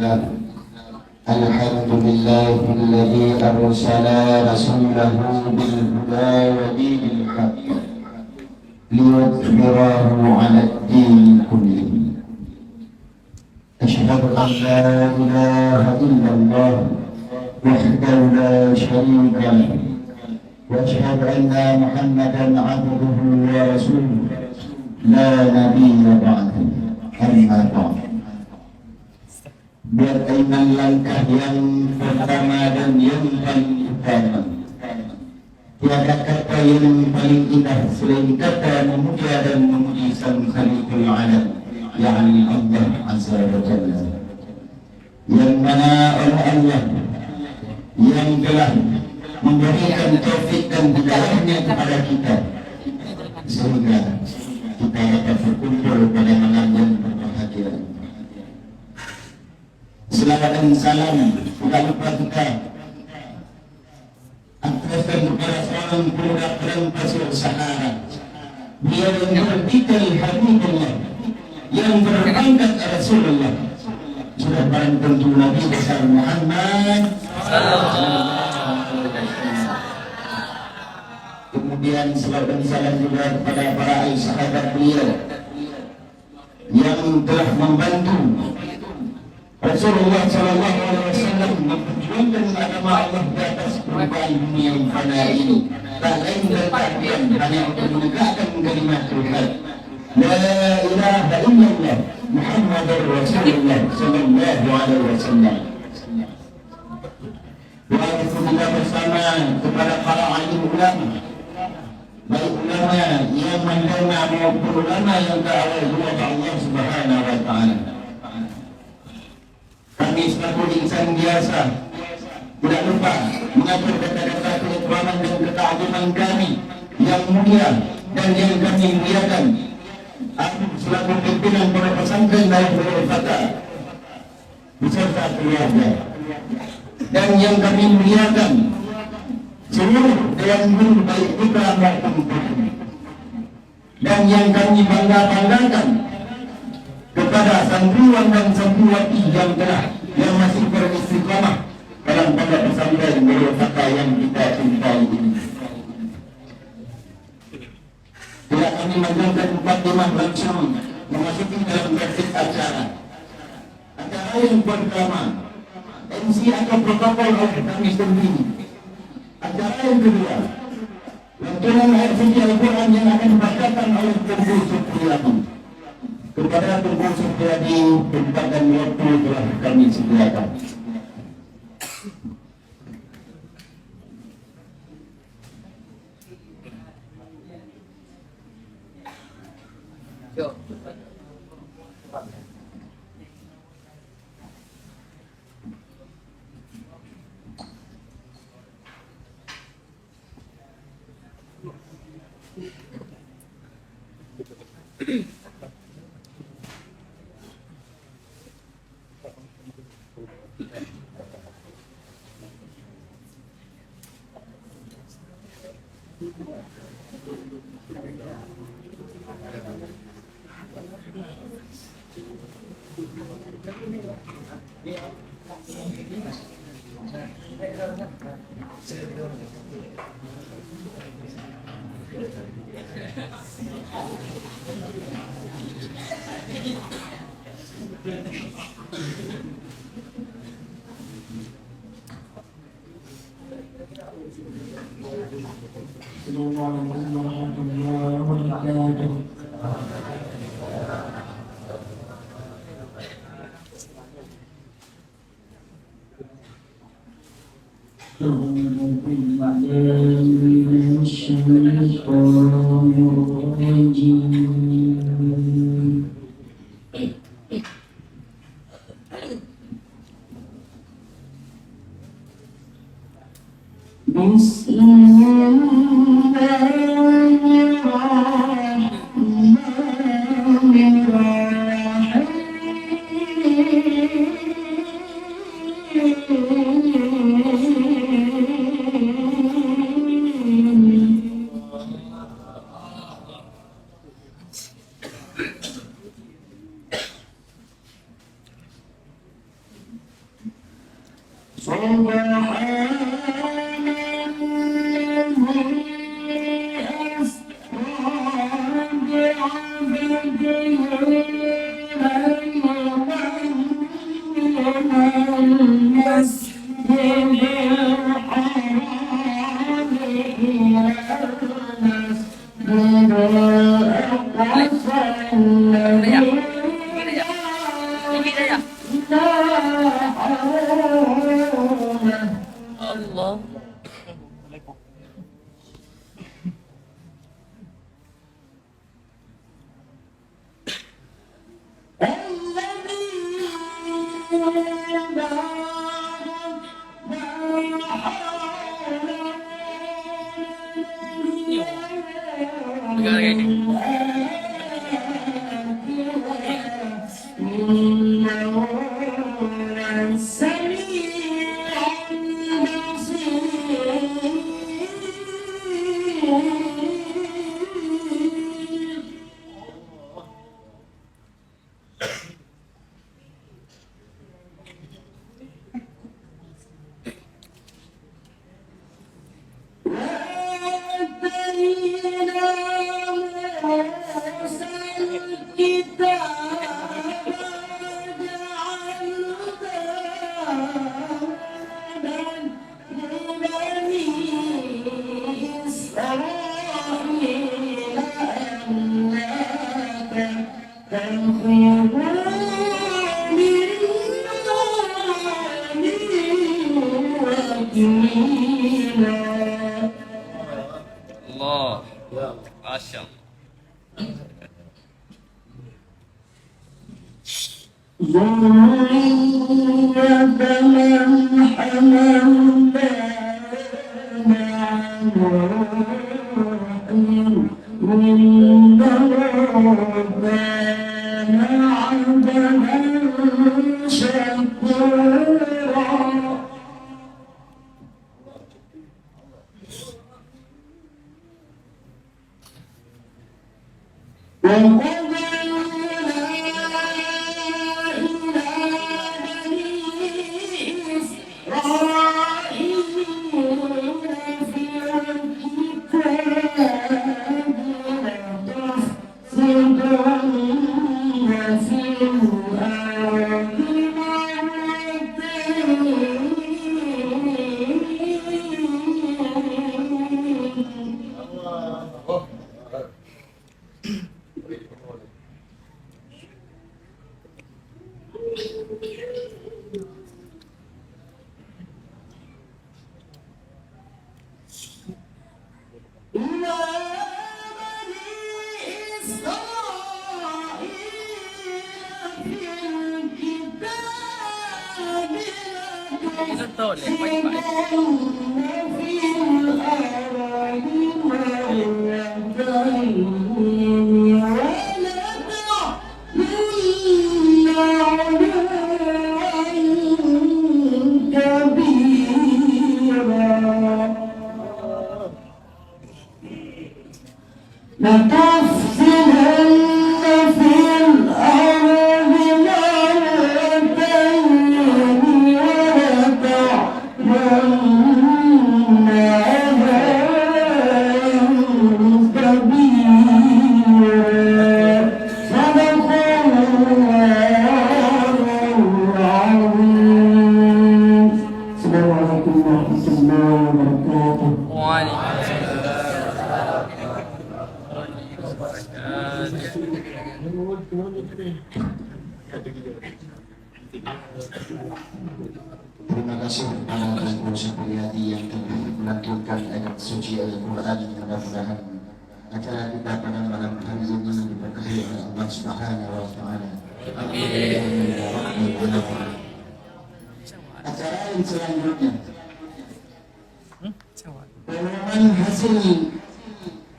لله الحمد لله الذي أرسل رسوله بالهدى ودين الحق ليظهره على الدين كله. أشهد أن لا إله إلا الله وحده لا شريك له وأشهد أن محمدا عبده ورسوله لا نبي بعده. أما بعد, berkaitan langkah yang pertama dan yang paling utama, tiada kata yang paling indah selain kata memuja dan memuji Sang Khaliqul Alam, yakni Allah Azza wa Jalla, yang mana oleh Allah yang telah memberikan taufik dan hidayahnya kepada kita sehingga kita dapat berkumpul pada malam yang berbahagia. Selawat dan salam tak lupa kita aturkan kepada seorang pemuda keren pasir Sahara, dia yang bertitel Habibullah, yang berpangkat Rasulullah, sudah barang tentu Nabi besar Muhammad. Kemudian selawat dan salam juga kepada para sahabat beliau yang telah membantu Rasulullah Sallallahu Alaihi Wasallam memperjuangkan agama Allah di atas permukaan bumi yang fana ini. Tak lain dan tak lain hanya untuk menegakkan kalimat Tuhan, La ilaha illallah Muhammadur Rasulullah Sallallahu Alaihi Wasallam. Doa itu juga bersama kepada para alim ulama, baik ulama yang mendengar maupun ulama yang ta'ala Allah Subhanahu Wa Taala. Kami selaku insan biasa tidak lupa mengatur kata-kata keikraman dan ketaziman kami yang mulia dan yang kami muliakan. Aku selaku pimpinan para pesantren Darul Fatah beserta keluarga, dan yang kami muliakan seluruh dewan guru baik putra maupun putri, dan yang kami banggakan kepada santriwan dan santriwati yang masih beristiqamah dalam pondok pesantren Darul Fatah yang kita cintai ini. Tidak kami menjalankan mukadimah langsung memasuki dalam praktik acara. Acara yang pertama, MC atau protokol oleh kami sendiri. Acara yang kedua, lantunan ayat suci Al-Quran yang akan dibacakan oleh Tunggul Supriyadi. Kepada Tunggul Supriyadi, tempat dan waktu telah kami sediakan. Allah. Allah, Masya Allah. Terima kasih kepada Tuan Syafriyadi yang telah melantunkan ayat suci Al-Quran. Mudah-mudahan acara kita pada malam hari ini diberkahi oleh Allah Subhanahu wa Ta'ala. Amin. Acara yang selanjutnya, pengumuman hasil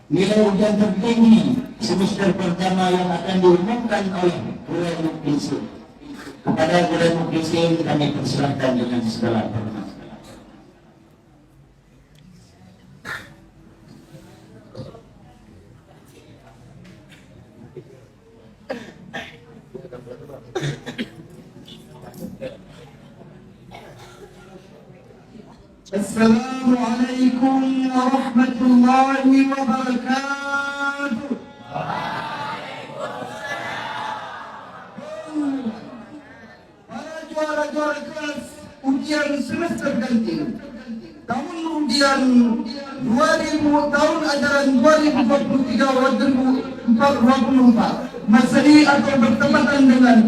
nilai ujian tertinggi semester pertama yang akan diumumkan oleh Guru Muklisin. Kepada Guru Muklisin kami persilahkan dengan segala hormat. Assalamualaikum warahmatullahi wabarakatuh. Para juara-juara kelas ujian semester ganjil tahun ujian 2000 tahun ajaran 2023-2024 Masehi atau bertepatan dengan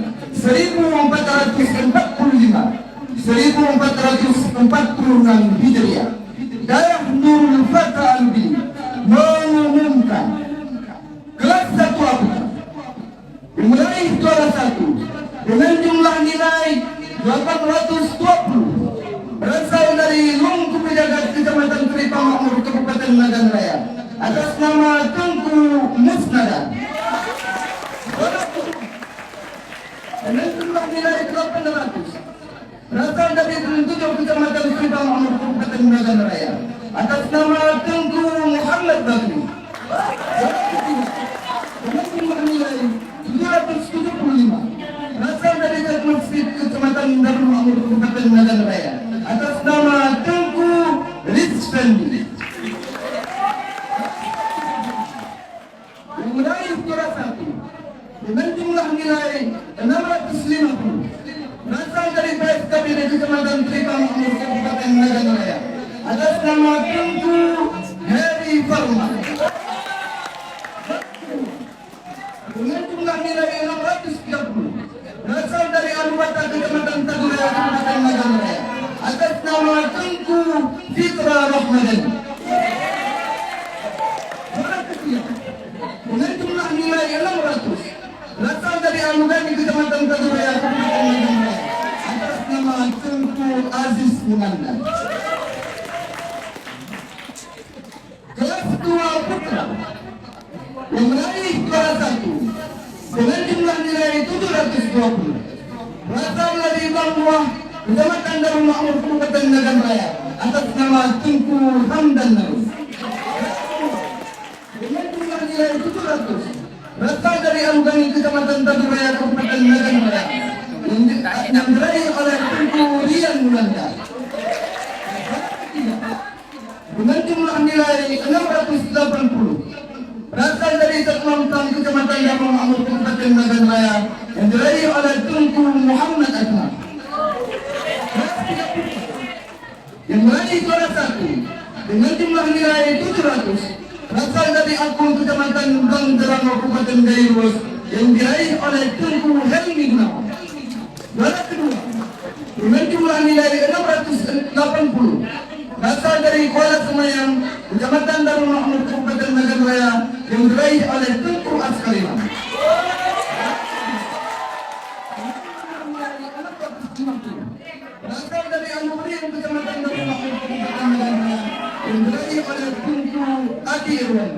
1445 Hijriah. Daerah Nurul Fatah Al-Bini mengumumkan kelas 1 Aputra dimulai juara 1 dengan jumlah nilai 820 berasal dari Lungku Pejagat Kecamatan Keripang Makmur Kabupaten Nagan Raya atas nama Tengku Musnada dengan jumlah nilai 800 berasal dari Tujuh Kecamatan Keripang Makmur Kabupaten Nagan Raya atas nama Tengku Muhammad Bakri dengan jumlah nilai 775 berasal dari Masjid Kecamatan Darul Makmur Kabupaten Nagan Raya atas nama Tengku Rizfandi. Yang meraih juara 1 dengan jumlah nilai 650 berasal dari PSKB di Kecamatan Keripang Makmur Kabupaten Nagan Raya atas nama Tengku Heri Farma. Dengan jumlah nilai 630 berasal dari Alubata Kecamatan Taguraya Kabupaten Nagan Raya atas nama Tengku Fitra Rahmadani. Dengan jumlah nilai 600 berasal dari Alugani Kecamatan Taguraya Kabupaten Nagan Raya atas nama Tengku Aziz Munanda. Kelas 2 Putra yang meraih juara 1 dengan jumlah nilai 720 berasal dari Bangkuah Kecamatan Darul Makmur Kabupaten Nagan Raya atas nama Tengku Hamdan Narus. Dengan jumlah nilai 700 berasal dari Alugani Kecamatan Taguraya Kabupaten Nagan Raya yang diraih oleh Tengku Rian Mulanda. Dengan jumlah nilai 680 berasal dari Teknomtang Kecamatan Darul Makmur Kabupaten Nagan Raya yang diraih oleh Tengku Muhammad Akmal. Yang meraih juara 1 dengan jumlah nilai 700 berasal dari Akun Kecamatan Bangderang Kabupaten Dairus yang diraih oleh Tengku Helmi Gunawan. Juara kedua dengan jumlah nilai 680 berasal dari Kuala Semayang Kecamatan Darul Makmur Kabupaten Nagan Raya yang diraih oleh Tengku Askariman. Berasal dari Al-Murim Kecamatan Darul Makmur Kabupaten Nagan Raya yang diraih oleh Tengku Adi Irwan.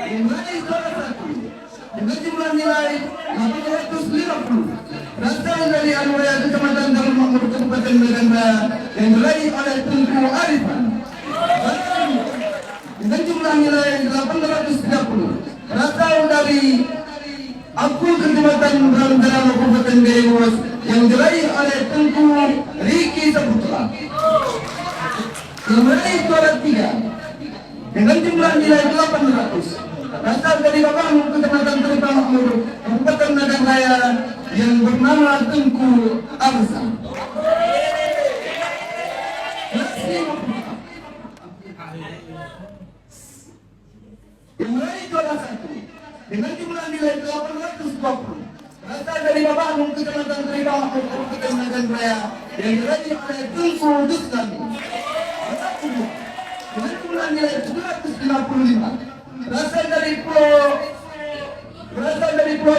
Yang meraih juara 1 dengan jumlah nilai 850 berasal dari Alwaya Kecamatan Darul Makmur Kabupaten Nagan Raya yang diraih oleh Tengku Arifan. Dengan jumlah nilai 830 berasal dari Akun Kecamatan Bangderang Kabupaten Dairus yang diraih oleh Tengku Riki Saputra. Yang meraih juara 3 dengan jumlah nilai 800 berasal dari Bapak Kecamatan Keripang Makmur Kabupaten Nagan Raya yang bernama Tengku Arsa. Yang meraih juara 1 dengan jumlah nilai 820 berasal dari Bapak Kecamatan Keripang Makmur Kabupaten Nagan Raya yang diraih oleh Tengku Duslami. Dengan jumlah nilai 755 berasal dari Pulau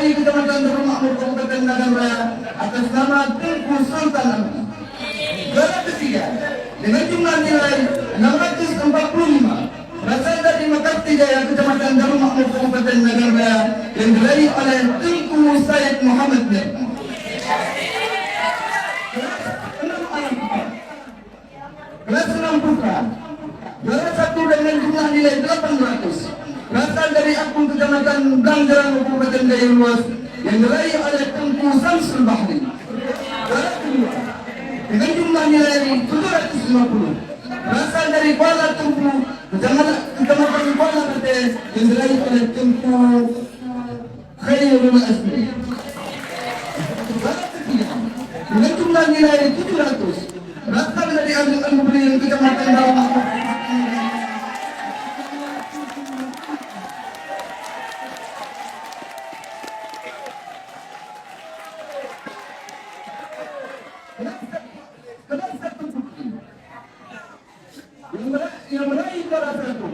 I Kecamatan Darul Makmur Kabupaten Nagan Raya atas nama Tengku Sultan Amin. Juara ketiga dengan jumlah nilai 645 berasal dari Mekati Jaya Kecamatan Darul Makmur Kabupaten Nagan Raya yang diraih oleh Tengku Said Muhammad Mir. Kelas 6 Putra juara 1 dengan jumlah nilai 800 berasal dari Akun Kecamatan Bangderang Kabupaten Dairus yang diraih oleh Tengku Samsul Bahri. Juara kedua dengan jumlah nilai 750 berasal dari Kuala Tumpu, Kecamatan Kuala Bate yang diraih oleh Tumpu Khairul Asmi. Barat ketiga dengan jumlah nilai 700 berasal dari Al-Mubrin Kecamatan Dawang. Yang meraih juara satu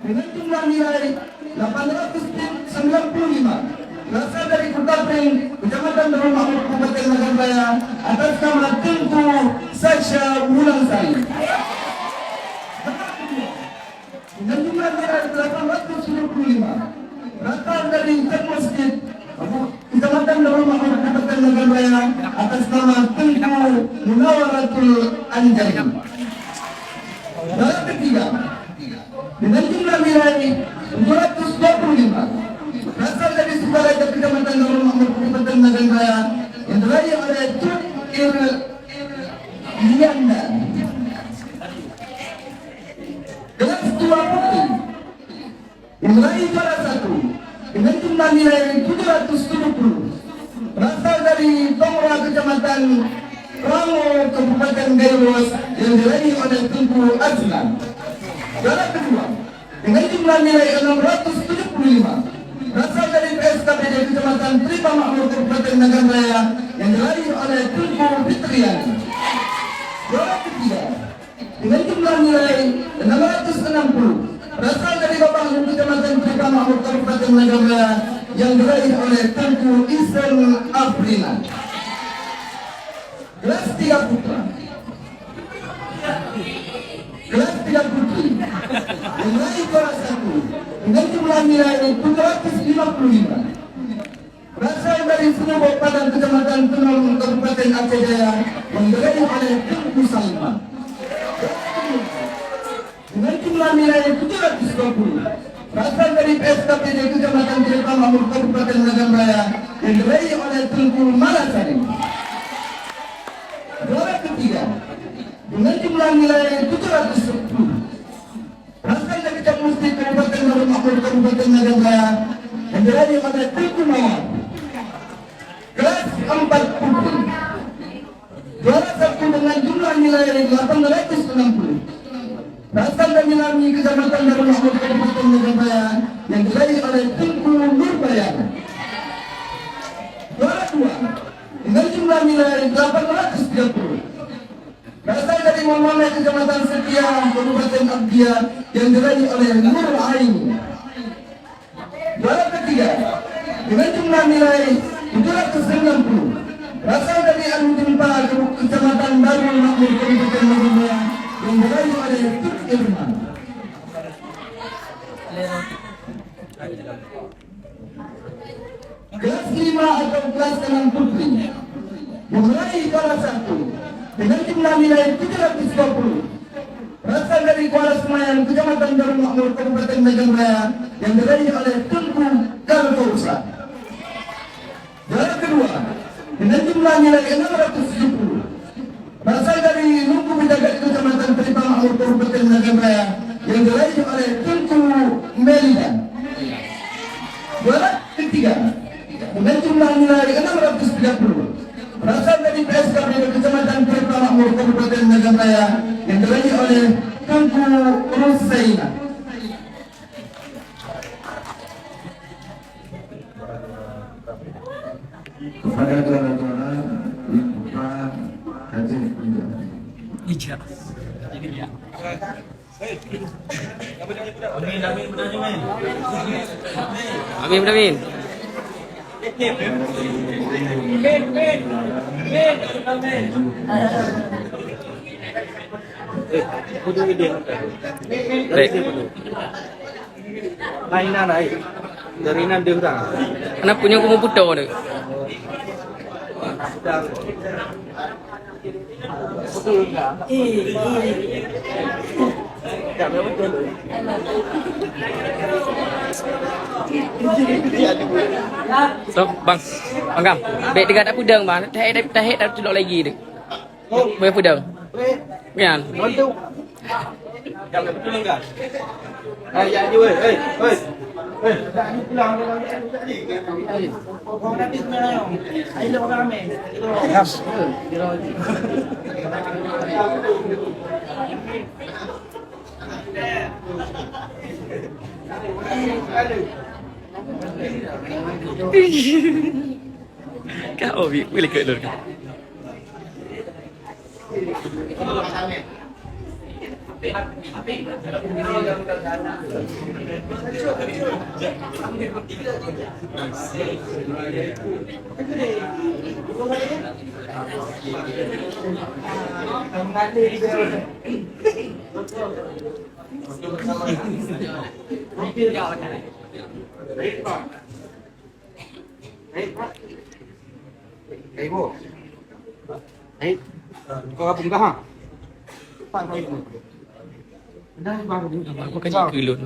dengan jumlah nilai 895 berasal dari Kutapring, Kecamatan Darul Ma'ruf, Kabupaten Naganjaya atas nama Tengku Sasha Wulangsari. Dengan jumlah nilai 875 berasal dari Masjid Kecamatan Darul Ma'ruf, Kabupaten Naganjaya atas nama Tengku Munawaratul Anjali. Dalam ketiga, dengan jumlah nilai 225 berasal dari Sukarajaya Kecamatan Darul Ma'ruf, Kabupaten Naganjaya yang diraih oleh Cuk Irlianda. Dengan Ketua Putri yang meraih juara satu dengan jumlah nilai 770 berasal dari Tomra Kecamatan Rango, Kabupaten Gairos yang diraih oleh Tunku Azlan. Juara kedua dengan jumlah nilai 675 berasal dari PSKPD Kecamatan Tripa Makmur, Kabupaten Naganjaya yang diraih oleh Tunku Fitriani. Juara ketiga dengan jumlah nilai 660 berasal dari Bapak Kecamatan Tripa Makmur, Kabupaten Naganjaya yang diraih oleh Tunku Isen Afrina. Kelas 3 putra, kelas 3 putri yang meraih juara satu dengan jumlah nilai 755 berasal dari Sunubok Padang, Kecamatan Tenong, Kabupaten Aceh Jaya yang diraih oleh Tunku Salman. Dengan jumlah nilai 720 berasal dari PSKPD Kecamatan Tripa Makmur, Kabupaten Naganjaya yang diraih oleh Tunku Malasari. Juara ketiga dengan jumlah nilai 710 berasal dari Camusti, Kabupaten Darul Ma'ruf, Kabupaten Naganjaya yang diraih oleh Tunku Mawar. Kelas 4 putri, juara satu dengan jumlah nilai 860 berasal dari Nami, Kecamatan Darul Ma'ruf, Kabupaten Naganjaya yang diraih oleh Tunku Nurbayana. Juara dua dengan jumlah nilai 830 berasal dari Muhammad, Kecamatan Setia, Kabupaten Abdia yang diraih oleh Nur Aini. Juara ketiga dengan jumlah nilai 790 berasal dari Al-Jumpa, Kecamatan Darul Ma'ruf, Kabupaten Naganjaya yang diraih oleh Tur Irman. Kelas 5 atau kelas 6 putri yang meraih juara satu dengan jumlah nilai 720 berasal dari Kuala Semayang, Kecamatan Darul Ma'ruf, Kabupaten Naganjaya yang diraih oleh Tunku Galfausa. Juara kedua dengan jumlah nilai 670 berasal dari Luku Bidagat, Kecamatan Tripa Makmur, Kabupaten Naganjaya yang diraih oleh Tunku Melida. Juara ketiga dengan jumlah nilai 630 berasal dari PSKP Kecamatan Tripa Makmur, Kabupaten Naganjaya yang diraih oleh Tunku Rusaina. Kepada juara-juara yang putra Haji Ijab. Amin, amin. Baik. Lain dari nanti udah. Anak punya kamu putar tu. Betul enggak? Enggak betul. So, bang, Gam. Baik dekat aku deng bang. Tahit dah tulok lagi tu. Boleh pudang. Kan? Bantu. Jangan betul enggak? Ya aja weh. Tak ni pulang tak ni. Orang nanti sebenarnya. Ayo orang ramai. Kau boleh ke dulu. Ibu. Kau gabung kah? Pak kau itu. Dah bang. Apa kan kulun?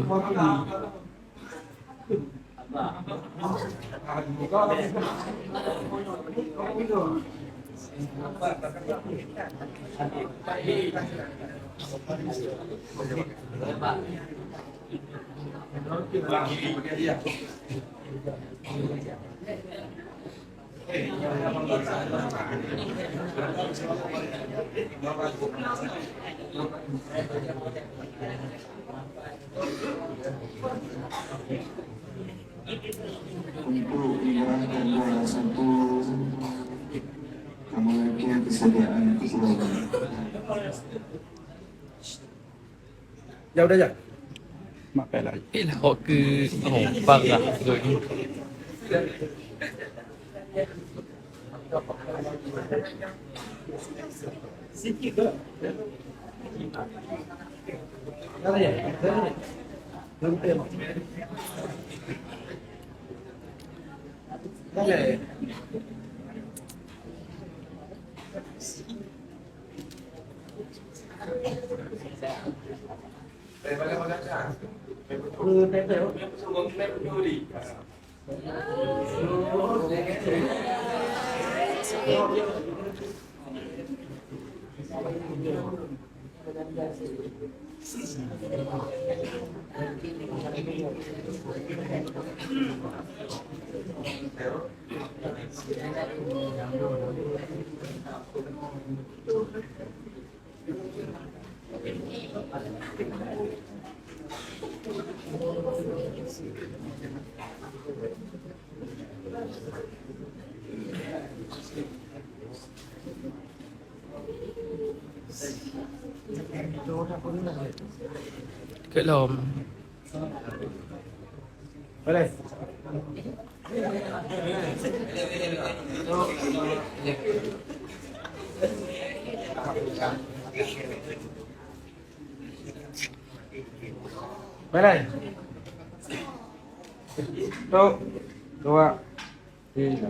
Untuk mengerahkan bola satu memiliki kesediaan keseluruhan. Jauh dah jauh. Makai lagi. Lah kok ke parah tu ni. Dah ya. Dah ya. Dekat lom. Boleh. Boleh. Satu, dua, tiga.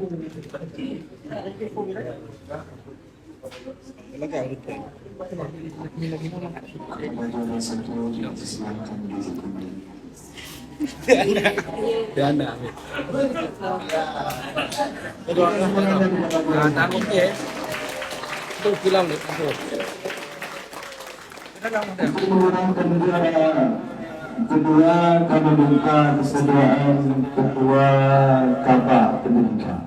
Bola satu dipersilakan di sekundi. Dana. Nah, tanggung dia. Tu pulang ni. Tu. Untuk memenangkan kedua kami minta kesediaan ketua Kabak Pendidikan.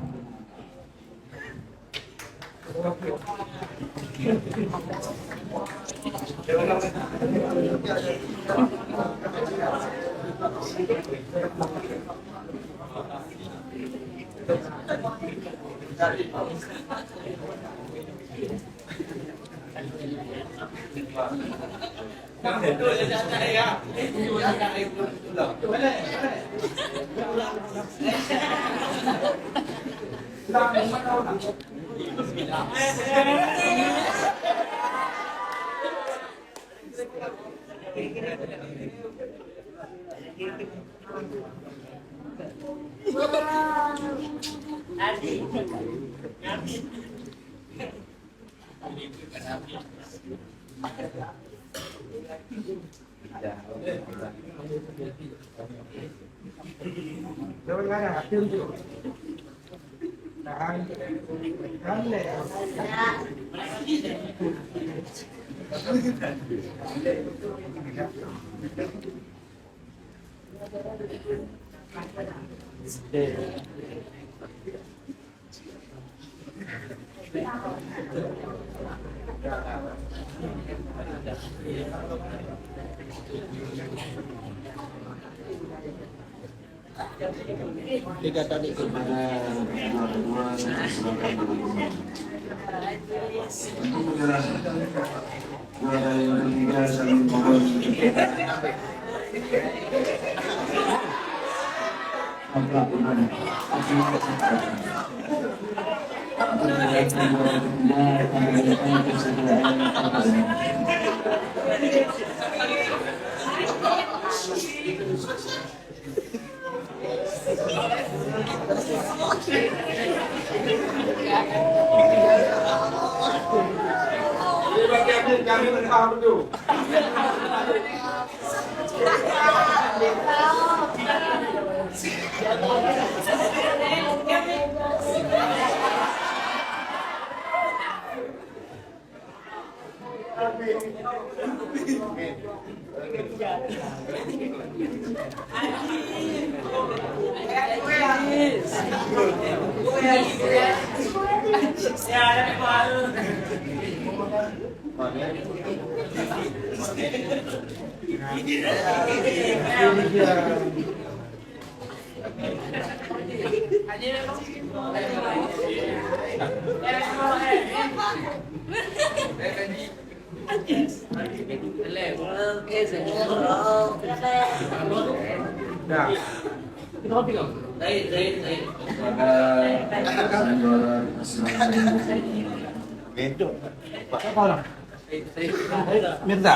Tiga tadi kepada dua-dua saya silakan dulu. Untuk menyerahkan juara yang ketiga saling mohon apa gimana? Untuk menyerahkan juara ketiga kami persediaan kami berhak tu. Minta.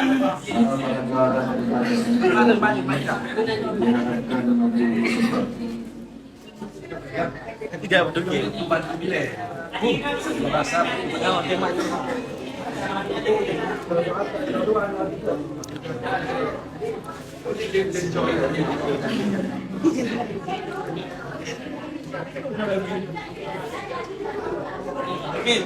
Ketiga betul ke? 4 bilik. Merasa pertama tema. Amin.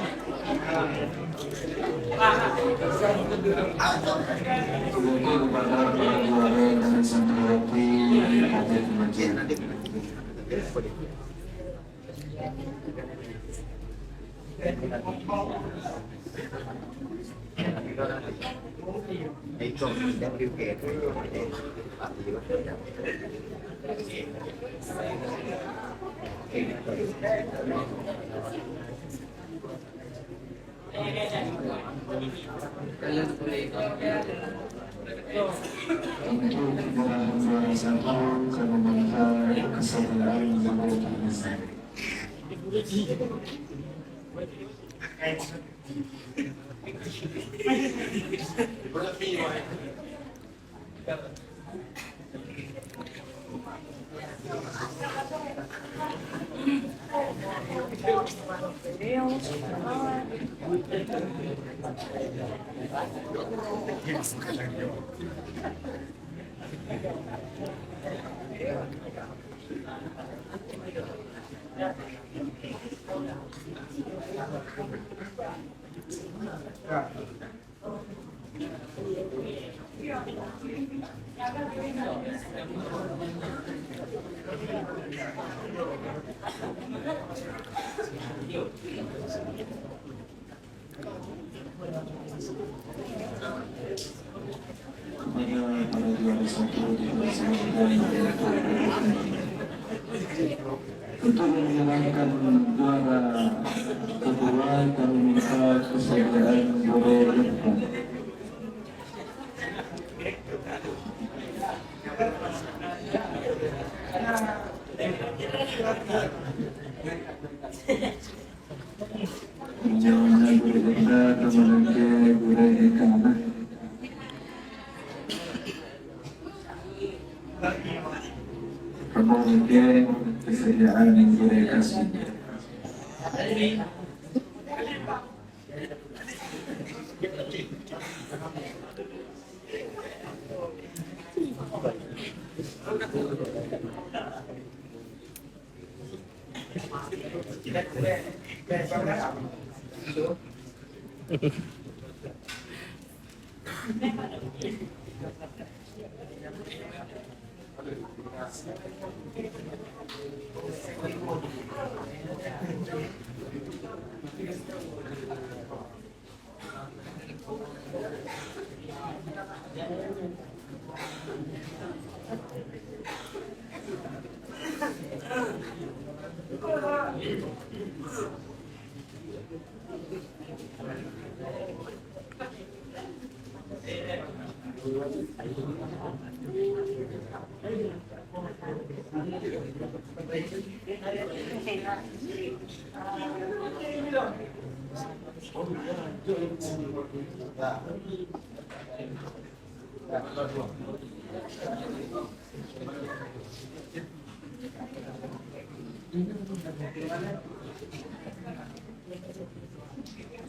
Untuk menyenangkan juara kedua kami minta kesediaan boleh depan. Menjawabnya berbeda kemudian boleh kanan. Kemudian kesediaan yang boleh kasih.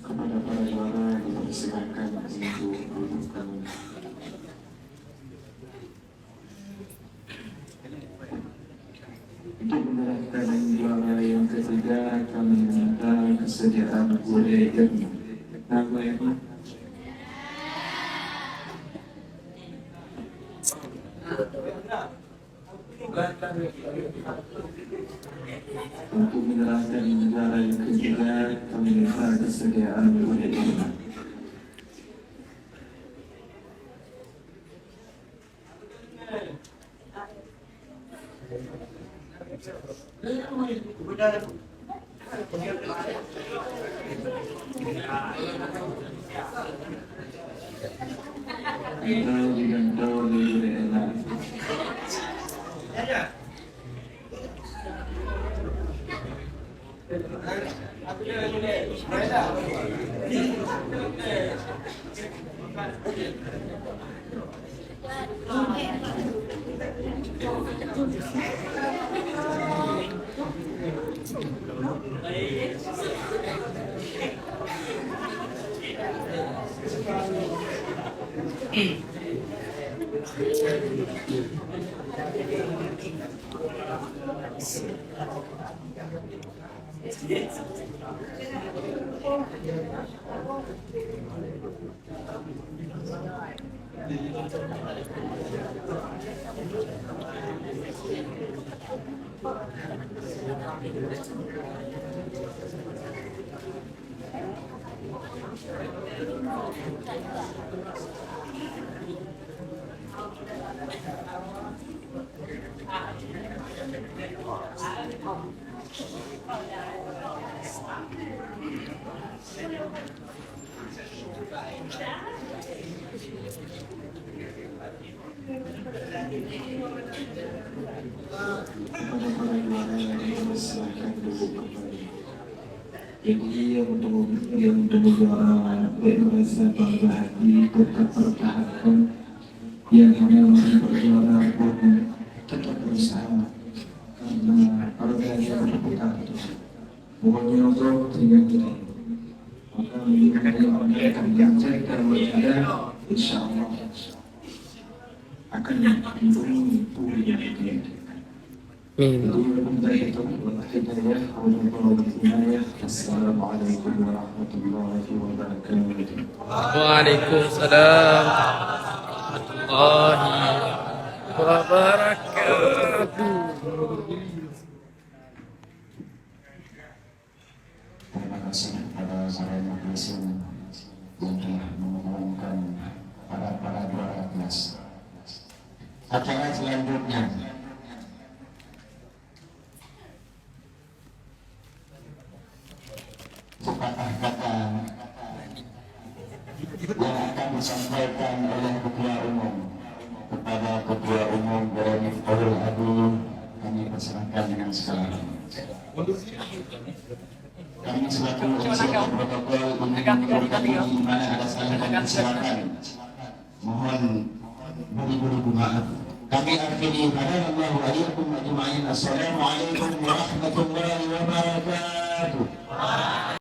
Kepada para juara dipersilakan untuk duduk kembali. Untuk menyerahkan juara yang ketiga, kami minta kesediaan boleh jadi nama ini. Untuk menyerahkan juara yang ketiga, kami minta kesediaan boleh jadi. Kita digantau boleh enak. Kepada para juara yang dipersilakan duduk kembali. Jadi yang untuk juara merasa bangga hati tetap pertahankan, yang hanya masih berjuara pun tetap berusaha karena harganya berputar terus. Pokoknya untuk tinggal kita. Maka ini akan diajak dan berjalan, insya Allah akan melindungi tubuh yang kita. Assalamualaikum warahmatullahi wabarakatuh. Waalaikumsalam warahmatullahi wabarakatuh. Terima kasih kepada para majelis yang telah mengumumkan para juara kelas. Acara selanjutnya sepatah kata yang akan disampaikan oleh Ketua Umum kepada Ketua Umum dari Miftahul Adi, kami persilakan dengan segala kami selaku inspektur protokol mengumpulkan di mana ada salah dan kesilapan, mohon beri maaf. Kami akhiri hadanallahu alaikum ajma'in. Assalamualaikum warahmatullahi wabarakatuh.